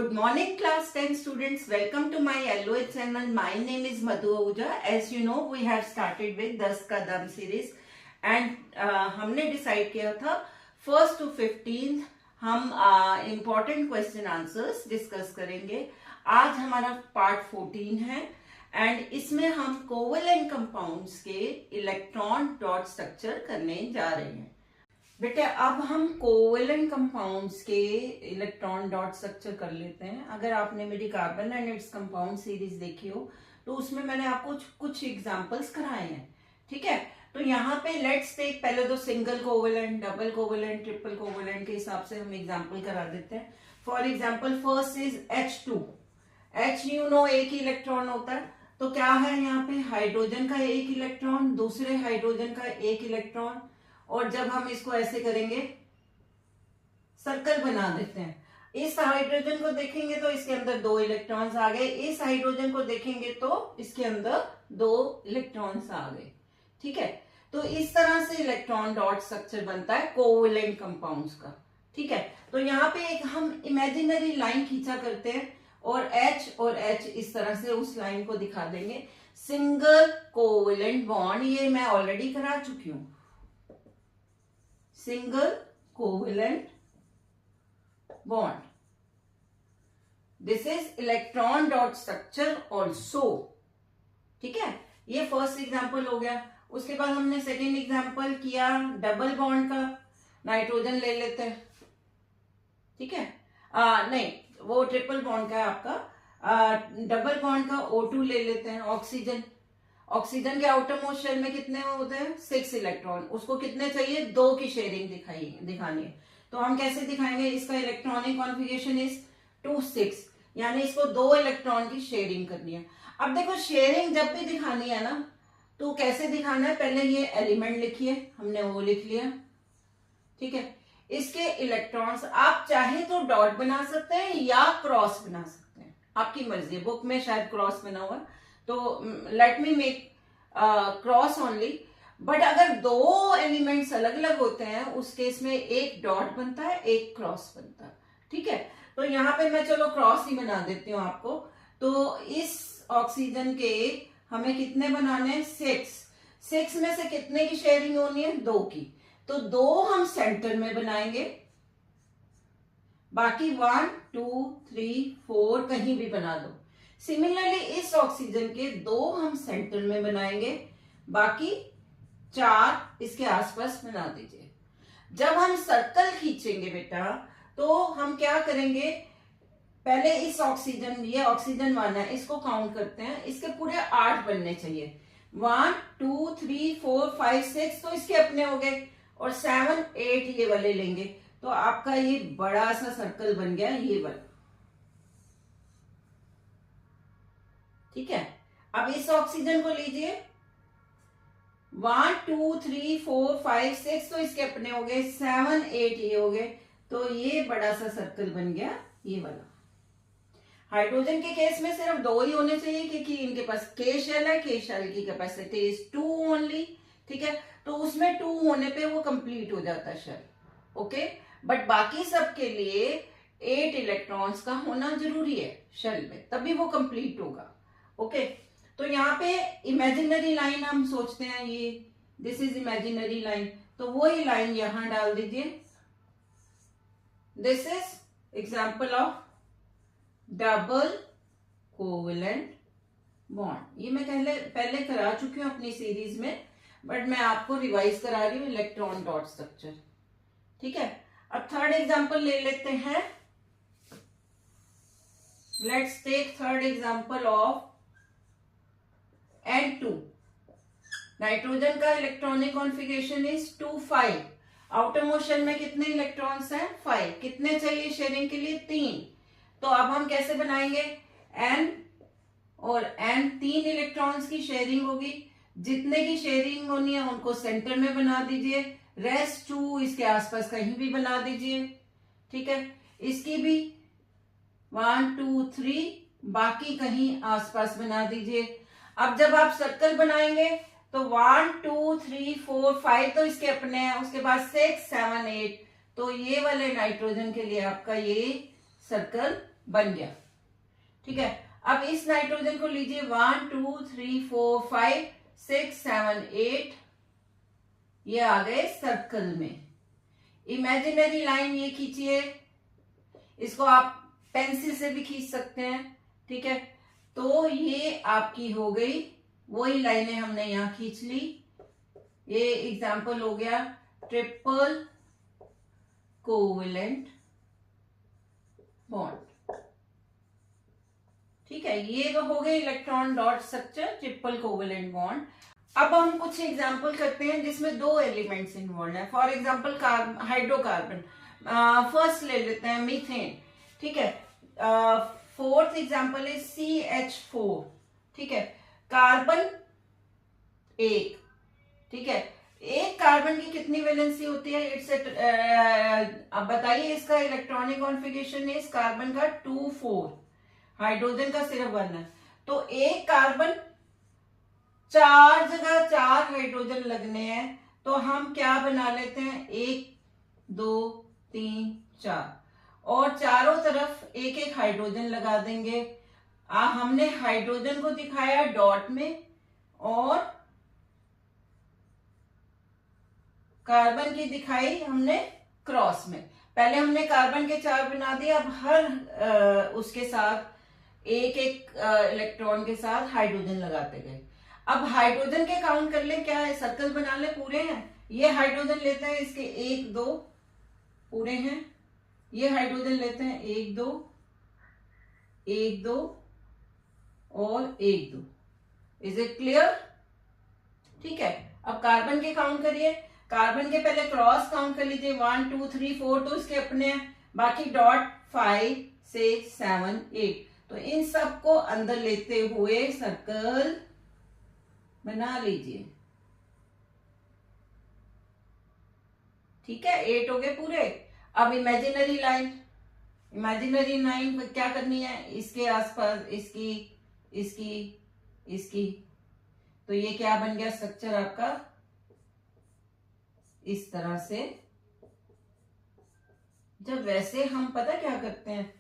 Good morning class 10 students. Welcome to my LOH channel. My name is Madhu Ahuja. As you know we have started with 10 Kadam series and हमने decide किया था 1st to 15th हम important question answers discuss करेंगे. आज हमारा part 14 है and इसमें हम covalent compounds के electron dot structure करने जा रहे हैं. बेटे अब हम कोवेलेंट कंपाउंड्स के इलेक्ट्रॉन डॉट स्ट्रक्चर कर लेते हैं. अगर आपने मेरी carbon and its compound series देखी हो तो उसमें मैंने आपको कुछ एग्जांपल्स कराए हैं. ठीक है, तो यहाँ पे लेट्स टेक पहले तो single covalent, double covalent, triple covalent के हिसाब से हम एग्जांपल करा देते हैं. For example first is H2. H you know एक ही इलेक्ट्रॉन होता है, तो क्या है यहाँ पे हाइड्रोजन का एक इलेक्ट्रॉन, दूसरे हाइड्रोजन का एक इलेक्ट्रॉन, और जब हम इसको ऐसे करेंगे सर्कल बना देते हैं. इस हाइड्रोजन को देखेंगे तो इसके अंदर 2 इलेक्ट्रॉन्स आ गए, इस हाइड्रोजन को देखेंगे तो इसके अंदर 2 इलेक्ट्रॉन्स आ गए. ठीक है, तो इस तरह से इलेक्ट्रॉन डॉट स्ट्रक्चर बनता है कोवेलेंट कंपाउंड्स का. ठीक है, तो यहाँ पे एक हम इमेजिनरी लाइन खींचा करते हैं और H इस तरह से उस लाइन को दिखा देंगे. सिंगल कोवेलेंट बॉन्ड, ये मैं ऑलरेडी करा चुकी हूं. Single covalent bond, this is electron dot structure also. ठीक है, ये फर्स्ट एग्जांपल हो गया. उसके बाद हमने सेकेंड एग्जांपल किया डबल बॉन्ड का. नाइट्रोजन ले लेते हैं. ठीक है, नहीं वो ट्रिपल बॉन्ड का है आपका. डबल बॉन्ड का O2 ले लेते हैं. ऑक्सीजन के आउटर मोस्ट शेल में कितने होते हैं 6 इलेक्ट्रॉन. उसको कितने चाहिए 2 की शेयरिंग दिखानी है. तो हम कैसे दिखाएंगे, इसका इलेक्ट्रॉनिक कॉन्फ़िगरेशन इज 2 6, यानी इसको 2 इलेक्ट्रॉन की शेयरिंग करनी है. अब देखो शेयरिंग जब भी दिखानी है ना तो कैसे दिखाना है, पहले ये एलिमेंट लिखिए, हमने वो लिख लिया. ठीक है, इसके इलेक्ट्रॉन्स आप चाहे तो डॉट बना सकते हैं या क्रॉस बना सकते हैं, आपकी मर्जी. बुक में शायद क्रॉस बना हुआ, तो let me make cross only. But अगर 2 एलिमेंट्स अलग अलग होते हैं उस केस में एक डॉट बनता है, एक क्रॉस बनता है. ठीक है, तो यहाँ पे मैं चलो क्रॉस ही बना देती हूँ आपको. तो इस ऑक्सीजन के हमें कितने बनाने हैं 6 में से कितने की शेयरिंग होनी है 2 की. तो 2 हम सेंटर में बनाएंगे, बाकी 1 2 3 4 कहीं भी बना दो. सिमिलरली इस ऑक्सीजन के 2 हम सेंटर में बनाएंगे, बाकी 4 इसके आसपास बना दीजिए. जब हम सर्कल खींचेंगे बेटा तो हम क्या करेंगे, पहले इस ऑक्सीजन, ये ऑक्सीजन 1 है, इसको काउंट करते हैं. इसके पूरे 8 बनने चाहिए. 1 2 3 4 5 6, तो इसके अपने हो गए, और 7 8 ये वाले लेंगे तो आपका ये बड़ा सा सर्कल बन गया ये वाला. ठीक है, अब इस ऑक्सीजन को लीजिए 1 2 3 4 5 6, तो इसके अपने हो गए 7 8 ये हो गए, तो ये बड़ा सा सर्कल बन गया ये वाला. हाइड्रोजन के केस में सिर्फ 2 ही होने चाहिए क्योंकि इनके पास K शेल है. K शेल की कैपेसिटी इज 2 ओनली. ठीक है, तो उसमें 2 होने पे वो कंप्लीट हो जाता है शेल. ओके, बट बाकी सब के लिए 8 इलेक्ट्रॉन्स का होना जरूरी है शेल में, तभी वो कंप्लीट होगा. ओके, तो यहाँ पे इमेजिनरी लाइन हम सोचते हैं, ये दिस इज इमेजिनरी लाइन, तो वही लाइन यहां डाल दीजिए. This is example of double covalent bond. ये मैं पहले करा चुकी हूं अपनी सीरीज में, बट मैं आपको रिवाइज करा रही हूँ इलेक्ट्रॉन डॉट स्ट्रक्चर. ठीक है, अब थर्ड एग्जांपल ले लेते हैं. Let's take third example of N2. Nitrogen का electronic configuration is 2 5. Outer motion में कितने इलेक्ट्रॉन्स हैं 5. कितने चाहिए शेयरिंग के लिए 3. तो अब हम कैसे बनाएंगे, N और N 3 इलेक्ट्रॉन्स की शेयरिंग होगी. जितने की शेयरिंग होनी है उनको सेंटर में बना दीजिए, रेस्ट 2 इसके आसपास कहीं भी बना दीजिए. ठीक है, इसकी भी 1 2 3, बाकी कहीं आसपास बना दीजिए. अब जब आप सर्कल बनाएंगे तो 1 2 3 4 5 तो इसके अपने हैं, उसके बाद 6 7 8, तो ये वाले नाइट्रोजन के लिए आपका ये सर्कल बन गया। ठीक है, अब इस नाइट्रोजन को लीजिए 1 2 3 4 5 6 7 8, ये आ गए सर्कल में। इमेजिनरी लाइन ये खींचिए, इसको आप पेंसिल से भी खींच सकते हैं। ठीक है, तो ये आपकी हो गई, वही लाइनें हमने यहां खींच ली। ये एग्जाम्पल हो गया ट्रिपल कोवेलेंट बॉन्ड। ठीक है, ये तो हो गए electron dot structure, triple covalent bond. अब हम कुछ एग्जाम्पल करते हैं जिसमें दो एलिमेंट्स इन्वॉल्व हैं। फॉर एग्जाम्पल हाइड्रोकार्बन, फर्स्ट ले लेते हैं मीथेन। ठीक है, फोर्थ एग्जाम्पल है CH4। ठीक है, कार्बन एक। ठीक है, एक कार्बन की कितनी वैलेंसी होती है? इट्स अब बताइए, इसका इलेक्ट्रॉनिक कॉन्फ़िगरेशन है इस कार्बन का 2 4, हाइड्रोजन का सिर्फ 1 है। तो एक कार्बन, 4 जगह 4 हाइड्रोजन लगने हैं, तो हम क्या बना लेते हैं, 1 2 3 4, और चारों तरफ एक एक हाइड्रोजन लगा देंगे। हमने हाइड्रोजन को दिखाया डॉट में और कार्बन की दिखाई हमने क्रॉस में। पहले हमने कार्बन के 4 बना दिए, अब हर उसके साथ एक एक इलेक्ट्रॉन के साथ हाइड्रोजन लगाते गए। अब हाइड्रोजन के काउंट कर ले, क्या है, सर्कल बना ले, पूरे हैं। ये हाइड्रोजन लेते हैं, इसके 1 2 पूरे हैं। ये हाइड्रोजन लेते हैं 1 2 1 2 और 1 2। Is it clear? ठीक है, अब कार्बन के काउंट करिए। कार्बन के पहले क्रॉस काउंट कर लीजिए, 1 2 3 4 तो इसके अपने हैं, बाकी डॉट 5 6 7 8। तो इन सबको अंदर लेते हुए सर्कल बना लीजिए। ठीक है, 8 हो गए पूरे। अब इमेजिनरी लाइन, इमेजिनरी लाइन क्या करनी है, इसके आसपास इसकी इसकी इसकी, तो ये क्या बन गया स्ट्रक्चर आपका, इस तरह से। जब वैसे हम पता क्या करते हैं,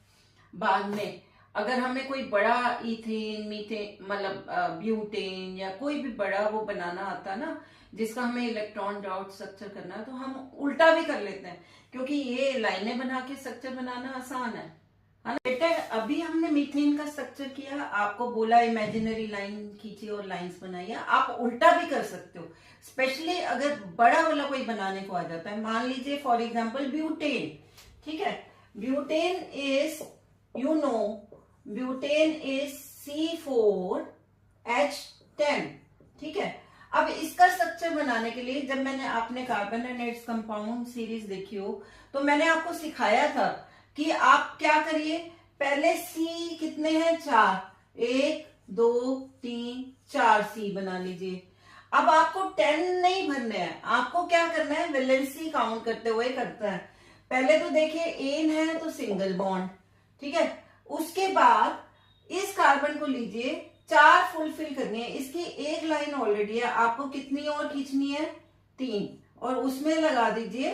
बाद में अगर हमें कोई बड़ा इथेन मीथेन मतलब ब्यूटेन या कोई भी बड़ा वो बनाना आता ना, जिसका हमें इलेक्ट्रॉन डॉट स्ट्रक्चर करना है, तो हम उल्टा भी कर लेते हैं, क्योंकि ये लाइनें बना के स्ट्रक्चर बनाना आसान है ना बेटा। अभी हमने मीथेन का स्ट्रक्चर किया, आपको बोला इमेजिनरी लाइन खींची और लाइंस बनाई, आप उल्टा भी कर सकते हो। स्पेशली अगर बड़ा वाला कोई बनाने को आ जाता है, मान लीजिए फॉर एग्जांपल ब्यूटेन। ठीक है, butane is, you know, butane is C4H10। ठीक है, अब इसका स्ट्रक्चर बनाने के लिए, जब मैंने आपने carbon and its compound series देखी हो, तो मैंने आपको सिखाया था कि आप क्या करिए, पहले C कितने हैं, 4, 1 2 3 4 C बना लीजिए। अब आपको 10 नहीं भरने हैं, आपको क्या करना है, वैलेंसी काउंट करते हुए करता है। पहले तो देखिए एन है तो सिंगल बॉन्ड। ठीक है, उसके बाद इस कार्बन को लीजिए, 4 फुलफिल करनी है, इसकी एक लाइन ऑलरेडी है, आपको कितनी और खींचनी है, 3, और उसमें लगा दीजिए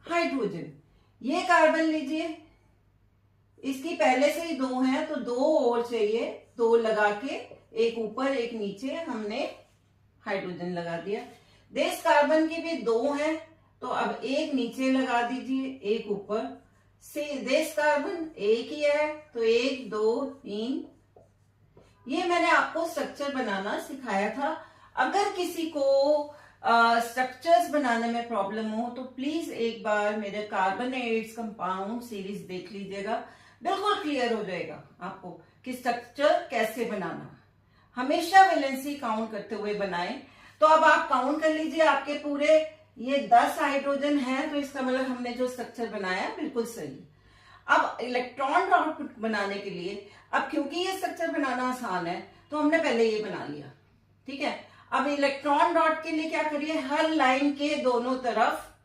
हाइड्रोजन। ये कार्बन लीजिए, इसकी पहले से ही 2 है तो 2 और चाहिए, 2 लगा के एक ऊपर एक नीचे हमने हाइड्रोजन लगा दिया। दिस कार्बन की भी 2 है, तो अब एक नीचे लगा दीजिए, एक ऊपर। दिस कार्बन एक ही है, तो 1 2 3। ये मैंने आपको स्ट्रक्चर बनाना सिखाया था। अगर किसी को स्ट्रक्चर्स बनाने में प्रॉब्लम हो तो प्लीज एक बार मेरे कार्बन एड्स कंपाउंड सीरीज देख लीजिएगा, बिल्कुल क्लियर हो जाएगा आपको कि स्ट्रक्चर कैसे बनाना। हमेशा वैलेंसी काउंट करते हुए बनाएं। तो अब आप काउंट कर लीजिए, आपके पूरे ये 10 हाइड्रोजन है, तो इसका मतलब हमने जो स्ट्रक्चर बनाया बिल्कुल सही। अब इलेक्ट्रॉन डॉट बनाने के लिए, अब क्योंकि ये स्ट्रक्चर बनाना आसान है, तो हमने पहले ये बना लिया। ठीक है, अब इलेक्ट्रॉन डॉट के लिए क्या करिए, हर लाइन के दोनों तरफ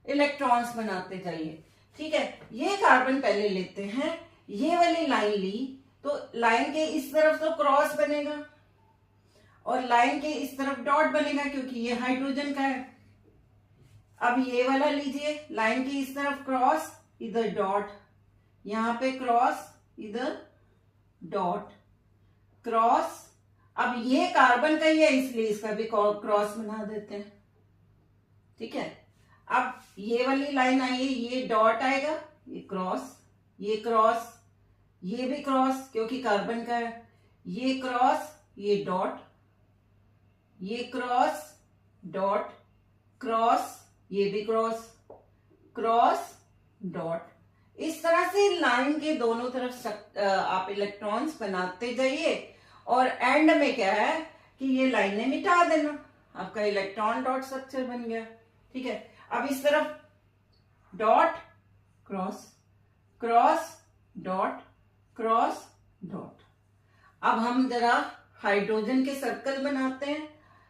इलेक्ट्रॉन्स बनाते जाइए। ठीक है, ये कार्बन पहले लेते हैं, ये वाली लाइन ली, तो लाइन के इस तरफ तो क्रॉस बनेगा और लाइन के इस तरफ डॉट बनेगा, क्योंकि ये हाइड्रोजन का है। अब ये वाला लीजिए, लाइन के इस तरफ क्रॉस, इधर डॉट, यहाँ पे क्रॉस, इधर डॉट क्रॉस। अब ये कार्बन का ही है इसलिए इसका भी क्रॉस बना देते हैं, ठीक है। अब ये वाली लाइन आई है, ये डॉट आएगा, ये क्रॉस, ये क्रॉस, ये भी क्रॉस क्योंकि कार्बन का है, ये क्रॉस, ये डॉट, ये क्रॉस डॉट क्रॉस, ये भी क्रॉस क्रॉस डॉट। इस तरह से लाइन के दोनों तरफ आप इलेक्ट्रॉन्स बनाते जाइए और एंड में क्या है कि ये लाइनें मिटा देना, आपका इलेक्ट्रॉन डॉट स्ट्रक्चर बन गया, ठीक है। अब इस तरफ dot cross cross dot cross dot. अब हम जरा हाइड्रोजन के सर्कल बनाते हैं,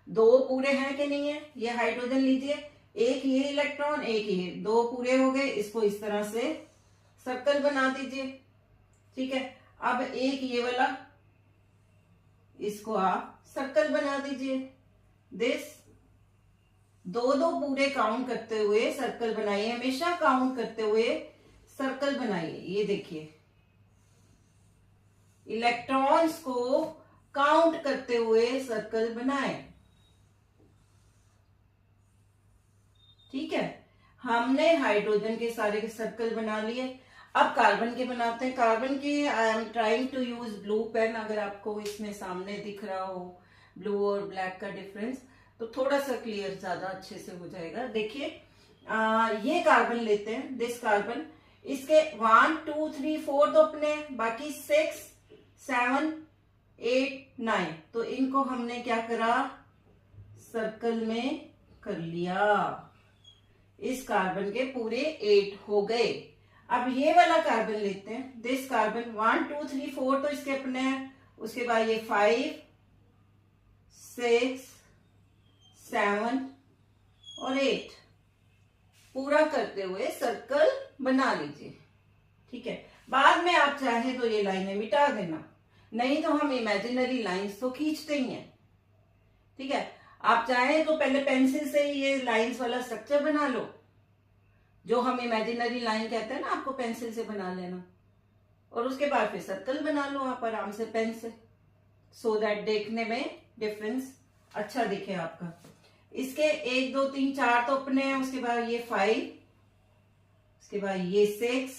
दो पूरे हैं कि नहीं है। ये हाइड्रोजन लीजिए, एक ये इलेक्ट्रॉन एक ये, दो पूरे हो गए, इसको इस तरह से सर्कल बना दीजिए, ठीक है। अब एक ये वाला, इसको आप सर्कल बना दीजिए। दिस दो दो पूरे काउंट करते हुए सर्कल बनाइए, हमेशा काउंट करते हुए सर्कल बनाइए। ये देखिए इलेक्ट्रॉन्स को काउंट करते हुए सर्कल बनाए, ठीक है। हमने हाइड्रोजन के सारे के सर्कल बना लिए। अब कार्बन के बनाते हैं। कार्बन के I am trying to use blue pen, अगर आपको इसमें सामने दिख रहा हो ब्लू और ब्लैक का डिफरेंस तो थोड़ा सा क्लियर ज्यादा अच्छे से हो जाएगा। देखिए ये कार्बन लेते हैं, दिस कार्बन, इसके 1 2 3 4 तो अपने, बाकी 6 7 8 9, तो इनको हमने क्या करा, सर्कल में कर लिया। इस कार्बन के पूरे 8 हो गए। अब ये वाला कार्बन लेते हैं, दिस कार्बन 1 2 3 4 तो इसके अपने हैं, उसके बाद ये 5 6 7 और 8 पूरा करते हुए सर्कल बना लीजिए, ठीक है। बाद में आप चाहे तो ये लाइनें मिटा देना, नहीं तो हम इमेजिनरी लाइंस तो खींचते ही हैं, ठीक है। आप चाहे तो पहले पेंसिल से ही ये लाइंस वाला स्ट्रक्चर बना लो, जो हम इमेजिनरी लाइन कहते हैं ना, आपको पेंसिल से बना लेना, और उसके बाद फिर सर्कल बना लो आप आराम से पेन से, सो दैट देखने में डिफरेंस अच्छा दिखे आपका। इसके 1 2 3 4 तो अपने हैं, उसके बाद ये 5, उसके बाद ये 6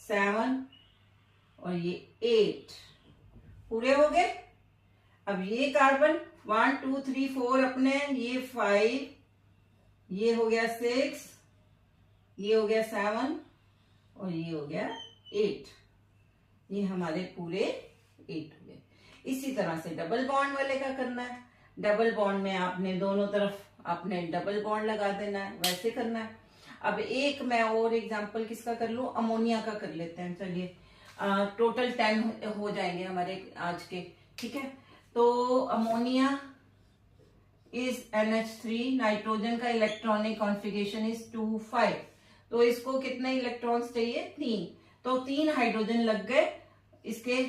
7 और ये 8 पूरे हो गए। अब ये कार्बन 1 2 3 4 अपने, ये 5, ये हो गया 6, ये हो गया 7 और ये हो गया 8, ये हमारे पूरे 8 हो गए। इसी तरह से डबल बॉन्ड वाले का करना है। डबल बॉन्ड में आपने दोनों तरफ आपने डबल बॉन्ड लगा देना है, वैसे करना है। अब एक मैं और एग्जांपल किसका कर लूं, अमोनिया का कर लेते हैं। चलिए टोटल 10 हो जाएंगे हमारे आज के, ठीक है। तो अमोनिया इज NH3, नाइट्रोजन का इलेक्ट्रॉनिक कॉन्फ़िगरेशन इज 2 5, तो इसको कितने इलेक्ट्रॉन्स चाहिए, 3, तो 3 हाइड्रोजन लग गए। इसके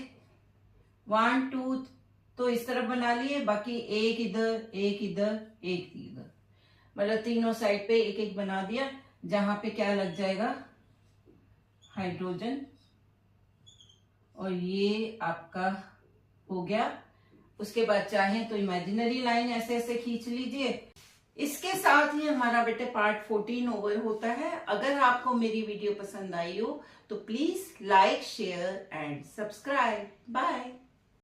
1 2 तो इस तरफ बना लिए, बाकी एक इधर एक इधर एक इधर, मतलब तीनों साइड पे एक एक बना दिया, जहां पे क्या लग जाएगा, हाइड्रोजन, और ये आपका हो गया। उसके बाद चाहे तो इमेजिनरी लाइन ऐसे ऐसे खींच लीजिए। इसके साथ ही हमारा बेटे पार्ट 14 ओवर होता है। अगर आपको मेरी वीडियो पसंद आई हो तो please like share and subscribe. Bye.